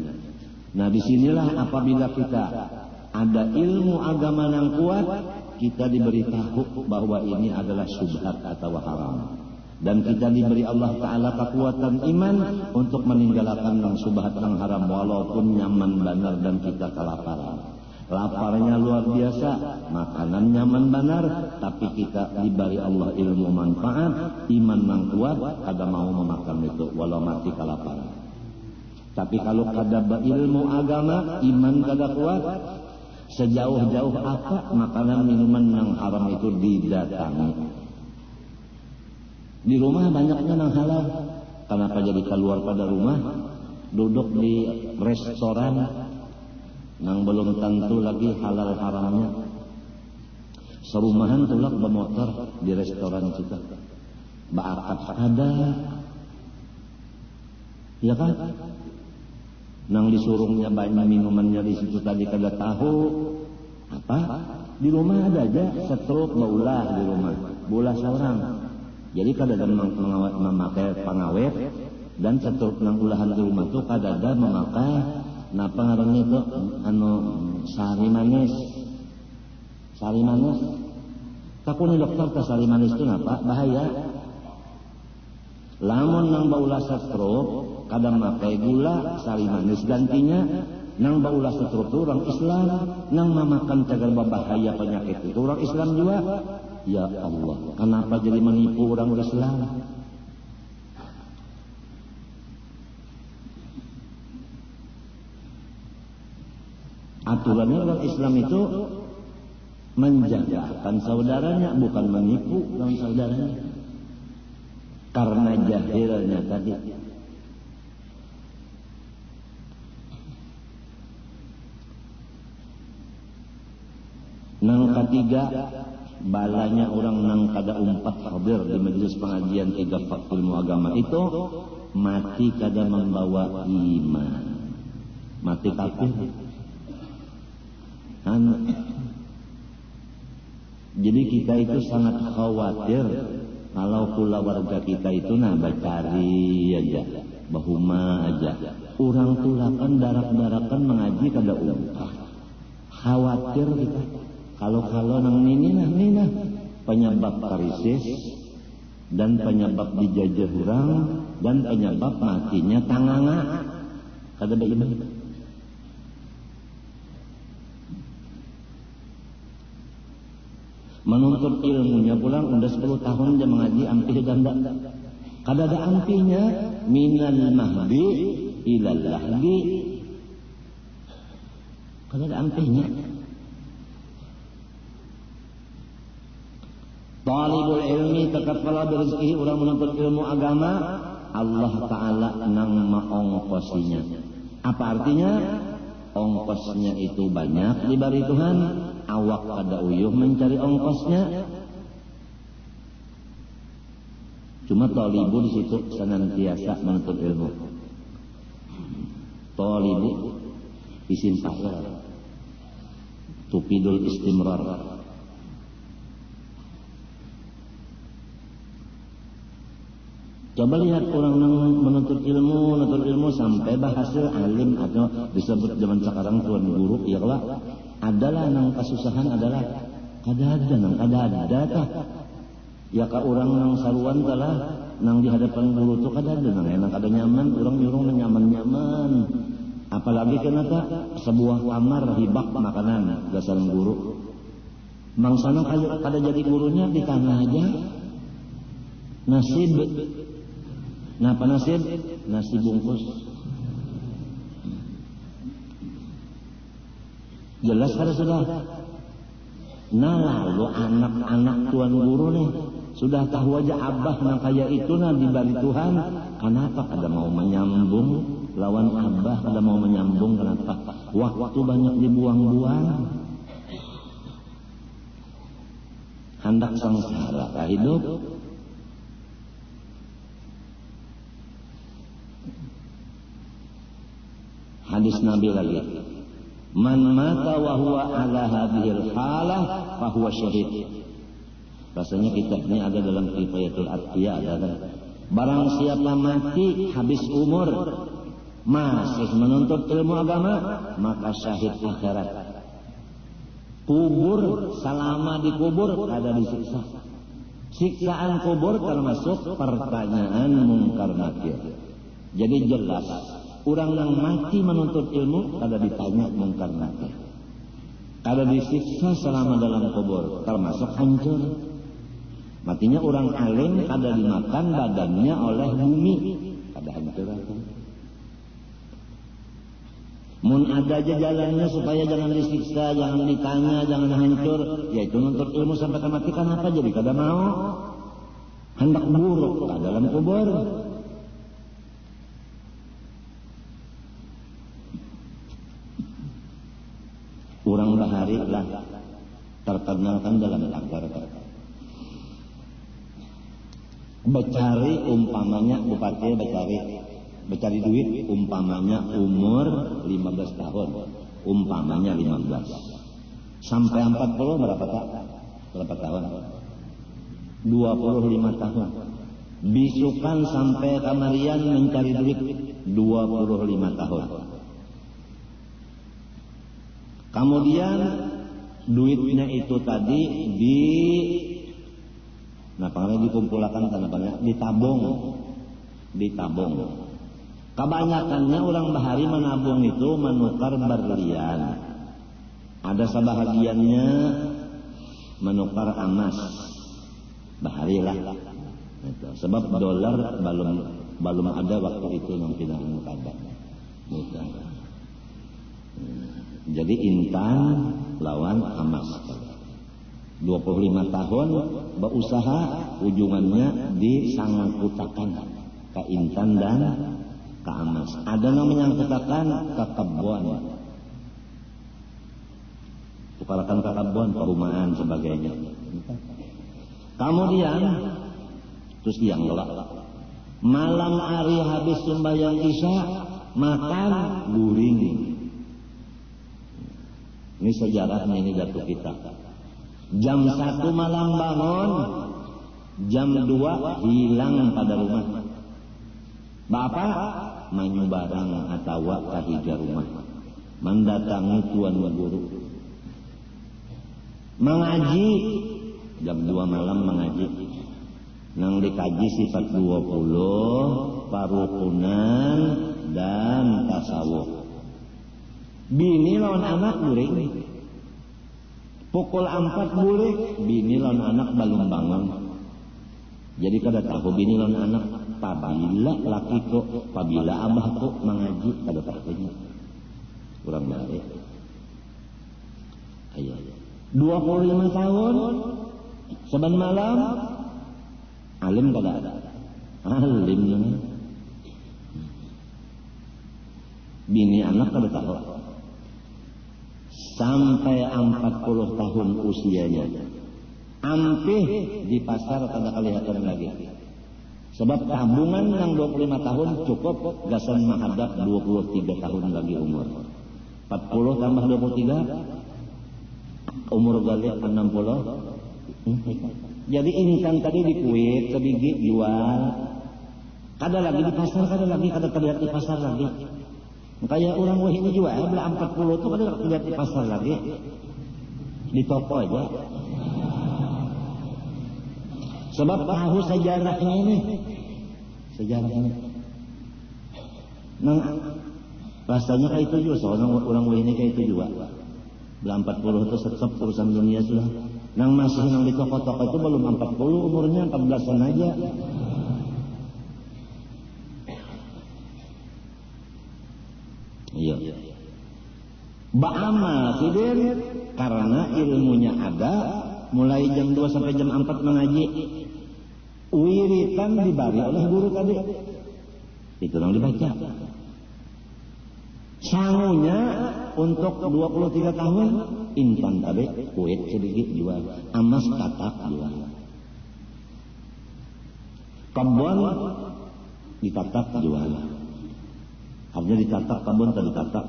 Nah disinilah apabila kita ada ilmu agama yang kuat, kita diberitahu bahwa ini adalah syubhat atau haram. Dan kita diberi Allah Ta'ala kekuatan iman untuk meninggalkan yang subhat yang haram walaupun nyaman benar dan kita kelaparan. Laparnya luar biasa, makanan nyaman benar, tapi kita diberi Allah ilmu manfaat, iman yang kuat, kada mau memakan itu walau mati kelaparan. Tapi kalau kada berilmu agama, iman kada kuat, sejauh-jauh apa makanan minuman yang haram itu didatangi. Di rumah banyaknya nang halal. Kenapa jadi keluar pada rumah? Duduk di restoran nang belum tentu lagi halal haramnya. Serumahan tulak bermotor di restoran kita. Baakat ada. Ya kan? Nang disurungnya banyak minumannya di situ tadi kada tahu. Apa? Di rumah ada aja setruk baulah di rumah. Bola seorang. Jadi kadada memakai pengawet dan setruk nang ulahan di rumah itu kadada memakai napa ngarannya itu sari manis. Sari manis. Takuni dokter ke sari manis itu napa? Bahaya. Lamun nang baulah setruk kada memakai gula sari manis gantinya nang baulah setruk itu orang Islam nang memakan cagar bahaya penyakit itu orang Islam juga. Ya Allah, kenapa jadi menipu orang Islam? Aturannya orang Islam itu menjagakan saudaranya, bukan menipu orang saudaranya. Karena jahilnya tadi. Nang ketiga, balanya orang nang kada umpat hadir di majelis pengajian 3 ilmu agama itu mati kada membawa iman, mati kafir. Jadi kita itu sangat khawatir kalau pula warga kita itu bacari aja, bahuma aja. Orang tulakan darak-darakan mengaji kada umpat, khawatir kita. Kalau nang nina penyebab krisis dan penyebab dijajah orang dan penyebab matinya tanganga kada bagaimana. Menuntut ilmunya pulang udah 10 tahun dia mengaji ampih ganda. Kada ada ampinya minal mahdi ilal lahdi. Kada ada ampihnya. Talibul ilmi tetap kalau rezeki orang menuntut ilmu agama, Allah Ta'ala nang maongkosinya. Apa artinya? Ongkosnya itu banyak diberi Tuhan, awak kada uyuh mencari ongkosnya. Cuma talibu di situ senantiasa menuntut ilmu. Talibu isim fa'il. Tupidul istimrar. Coba lihat orang yang menuntut ilmu sampai bahasa alim atau disebut zaman sekarang tuan guru, ya kalau adalah nang kasusahan adalah kada ada tah. Ya ka orang nang saruan telah nang di hadapan guru tu kada ada nang enak kada nyaman, orang nyuruh nyaman. Apalagi kenapa sebuah kamar hibak makanan gasan guru. Mangsana kada jadi gurunya di tanah aja. Nasib. Napa nasib? Nasi bungkus. Jelas kada sudah. Nah lalu anak-anak tuan guru nih sudah tahu aja abah nang kaya itu nah diberi Tuhan. Kenapa kada mau menyambung lawan abah, kada mau menyambung? Kenapa? Waktu banyak dibuang-buang. Hendak sengsara kah hidup? Hadis Nabi lagi, man mata wa huwa ala hadhil halah fa huwa syahid. Rasanya kitab ini ada dalam Kifayatul Atqiya, ada. Barang siapa mati habis umur masih menuntut ilmu agama, maka syahid akhirat. Kubur, selama di kubur ada disiksa. Siksaan kubur termasuk pertanyaan mungkar nakir. Jadi jelas orang yang mati menuntut ilmu kada ditanya mungkar nakir, kada disiksa selama dalam kubur, termasuk hancur. Matinya orang alim kada dimakan badannya oleh bumi, kada hancur. Mun ada aja jalannya supaya jangan disiksa, jangan ditanya, jangan hancur, yaitu nuntut ilmu sampai mati. Kenapa jadi kada mau? Hendak buruk dalam kubur. Orang bahari lah terkenalkan dalam tagar becari, umpamanya bupati becari duit, umpamanya umur 15 tahun, umpamanya 15 sampai 40 berapa tahun? 25 tahun. Bisukan sampai kamarian mencari duit 25 tahun. Kemudian duitnya itu tadi dikumpulkan ditabung. Kebanyakannya orang bahari menabung itu menukar berlian. Ada sebahagiannya menukar emas. Bahari lah. Sebab dolar belum ada waktu itu yang tidak ada. Jadi intan lawan emas. 25 tahun berusaha, ujungannya disangkutakan ke intan dan ke emas. Ada yang menyangkutakan ke kebun, tukarakan ke kebun, perumahan sebagainya. Kemudian terus yang malam hari habis sembahyang isya makan guring. Ini sejarahnya, ini datu kita. Jam 1 malam bangun, jam 2 hilang pada rumah. Bapak manyu barang atau kahija rumah, mendatangi tuan guru. Mengaji, jam 2 malam mengaji. Nang dikaji sifat 20, parukunan dan tasawuf. Bini lawan anak guring. Pukul 4 bulik, bini lawan anak belum bangun. Jadi kada tahu bini lawan anak pabila laki kok, pabila abah kok mengaji kada tahunya. Kurang baik. Ayo. 25 tahun saban malam alim kada ada. Alim. Bini anak kada tahu. Sampai 40 tahun usianya, ampih di pasar kada kelihatan lagi. Sebab tabungan yang 25 tahun cukup gasan menghadap 23 tahun lagi umur. 40 tambah 23, umur balik 60. Jadi insan tadi dikuit sebiji jual, Kada lagi di pasar, kada terlihat di pasar lagi. Kayak orang wah ini juga bela 40 tuh kada terlihat di pasar lagi. Di toko aja. Sebab tahu sejarahnya ini. Sejarahnya. Nang rasanya kayak itu juga, soalnya orang wah ini kayak itu juga. Bela 40 itu tetap urusan dunia sudah. Nang masih nang di toko-toko itu belum 40, umurnya 14-an aja. Iya. Ba'amal sidin karena ilmunya ada, mulai jam 2 sampai jam 4 mengaji. Wiritan dibari oleh guru tadi. Itu yang dibaca. Sangunya untuk 23 tahun intan tadi, kuit sedikit jual, amas katak jual. Kebun ditatak jual. Artinya ditatak kebun tadi ditatak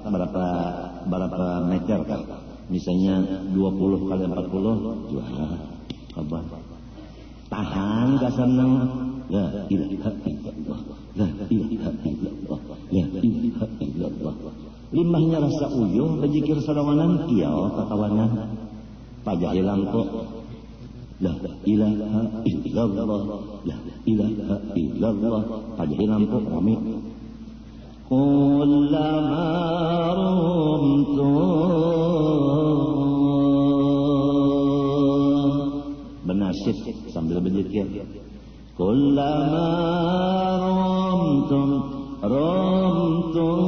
berapa meter kan? Misalnya 20 kali 40 jual kebun. Tahan gak senang. La ilaha illallah. La ilaha illallah. La ilaha illallah. Limbahnya rasa uyuh berzikir sadawanan kieu kakawanan. Pajahilang kok. La ilaha illallah. La ilaha illallah. Pajahilang kok rame. Kullama rumtum benasyid sambil berzikir. Kullama rumtum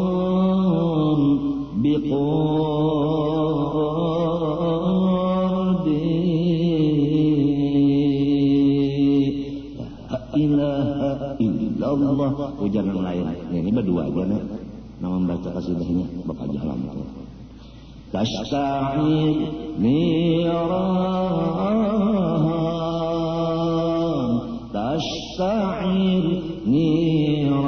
biqurdi la ilaha illallah. Ujar yang lain. Ini berdua aja nih. Nama membaca kasidahnya Bapak Jalan. Tashta'i niran, tashta'i niran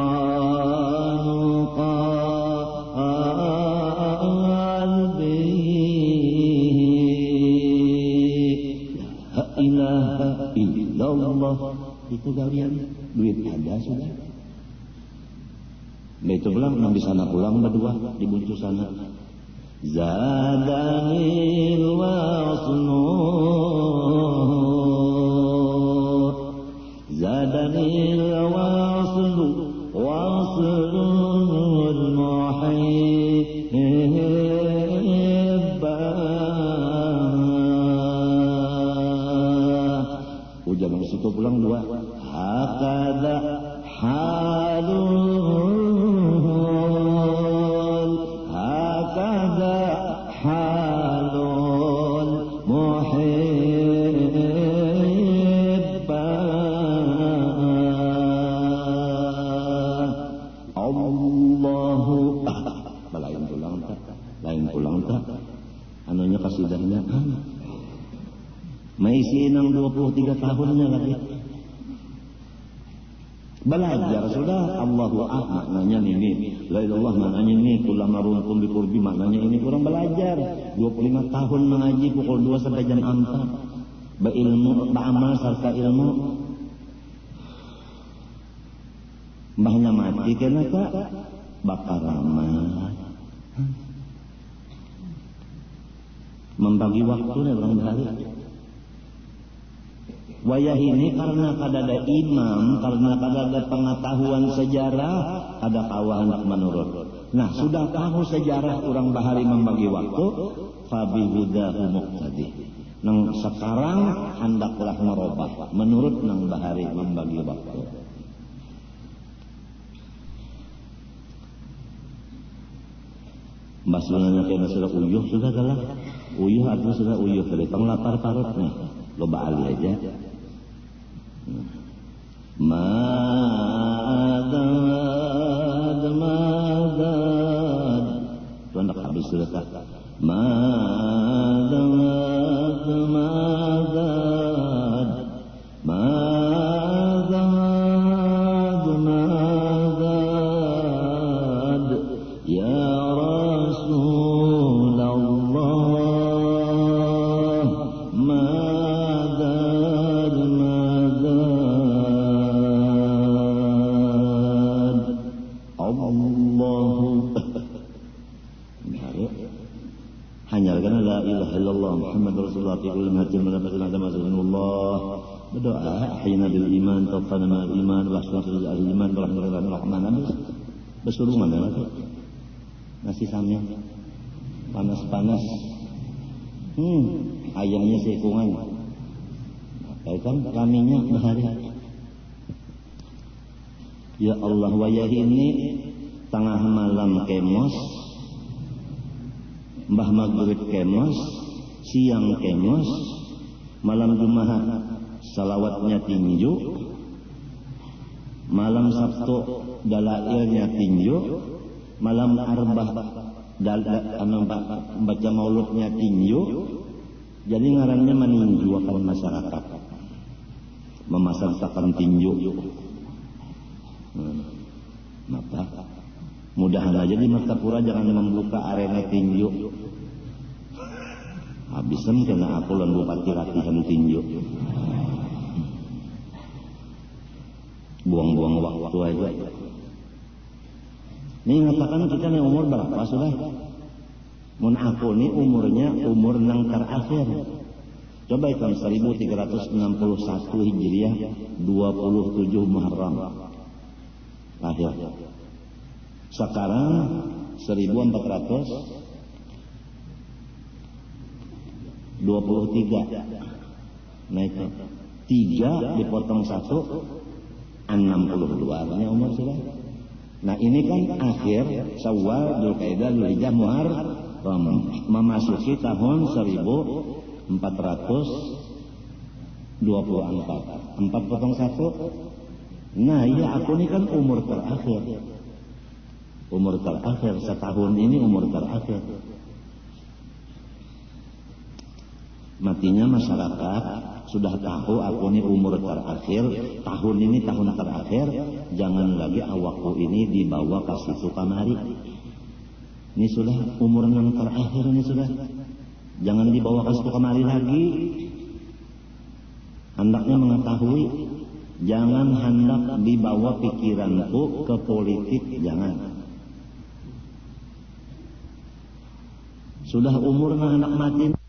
qalbi. La ilaha illallah. Itu kalian duit ada sudah. Nah itu pulang, nang di sana pulang berdua di buncu sana. Zadanil wasnu, zadanil waslu, waslul muhibbah. Ujar nang situ pulang dua. Hakada halul, hakada halul muhibbah. Allahu lain pulang tak anunya kasidahnya maisi nang 23 tahunnya lagi. Belajar sudah. Allahu maknanya ini, la ilallah maknanya ini, kullama rumtum biqurbi maknanya ini. Kurang belajar 25 tahun mengaji pukul 2 sampai jam 4. Berilmu, beramal serta ilmu. Mbahnya mati kenapa? Bakar ramat. Membagi waktunya orang bahari. Wayah ini karena kada ada imam, karena kada ada pengetahuan sejarah, kada kawah hendak menurut. Nah, sudah tahu sejarah orang bahari membagi waktu, fabihudahu muqtadi. Nang sekarang hendaklah merubah menurut nang bahari membagi waktu. Masulanya kena sudah uyuh sudah kalah. Uyuh artinya sudah uyuh dari penglapar parut nih. Loba ali aja. Madad itu hendak habis sudah tak. Madad ya Rasulullah madad Doa ahyina bil iman, tawaffana ma'al iman, wa ahsina al iman, rahmatullahi rahman. Besuruh mana lagi? Nasi samnya panas-panas. Ayamnya sekungan. Kan kaminya hari. Ya Allah, wayah ini tengah malam kemos, mbah maghrib kemos, siang kemos, malam Jumat salawatnya tinju, malam Sabtu dalailnya tinju, malam Arbah baca mauludnya tinju. Jadi ngarannya meninju akan masyarakat, memasarkan tinju. Maka mudahan aja di Martapura jangan membuka arena tinju. Habisan kena aku lan bupati latihan tinju. Buang-buang waktu aja. Nih ngatakan kita nih umur berapa sudah? Mun aku nih umurnya umur nang terakhir. Coba hitung 1361 Hijriah 27 Muharram lahir. Sekarang 1423. Nah itu 3 dipotong 1 62 artinya umur sudah. Nah ini kan akhir Syawal, Dzulqa'dah, Dzulhijjah, Muharram, memasuki tahun 1424. 4 potong 1. Nah iya aku ini kan umur terakhir. Umur terakhir setahun ini umur terakhir. Matinya masyarakat sudah tahu aku ini umur terakhir, tahun ini tahun terakhir, jangan lagi awakku ini dibawa ke situ kamari. Ini sudah umur yang terakhir ini sudah. Jangan dibawa ke situ kamari lagi. Hendaknya mengetahui, jangan hendak dibawa pikiranku ke politik, jangan. Sudah umurnya anak mati.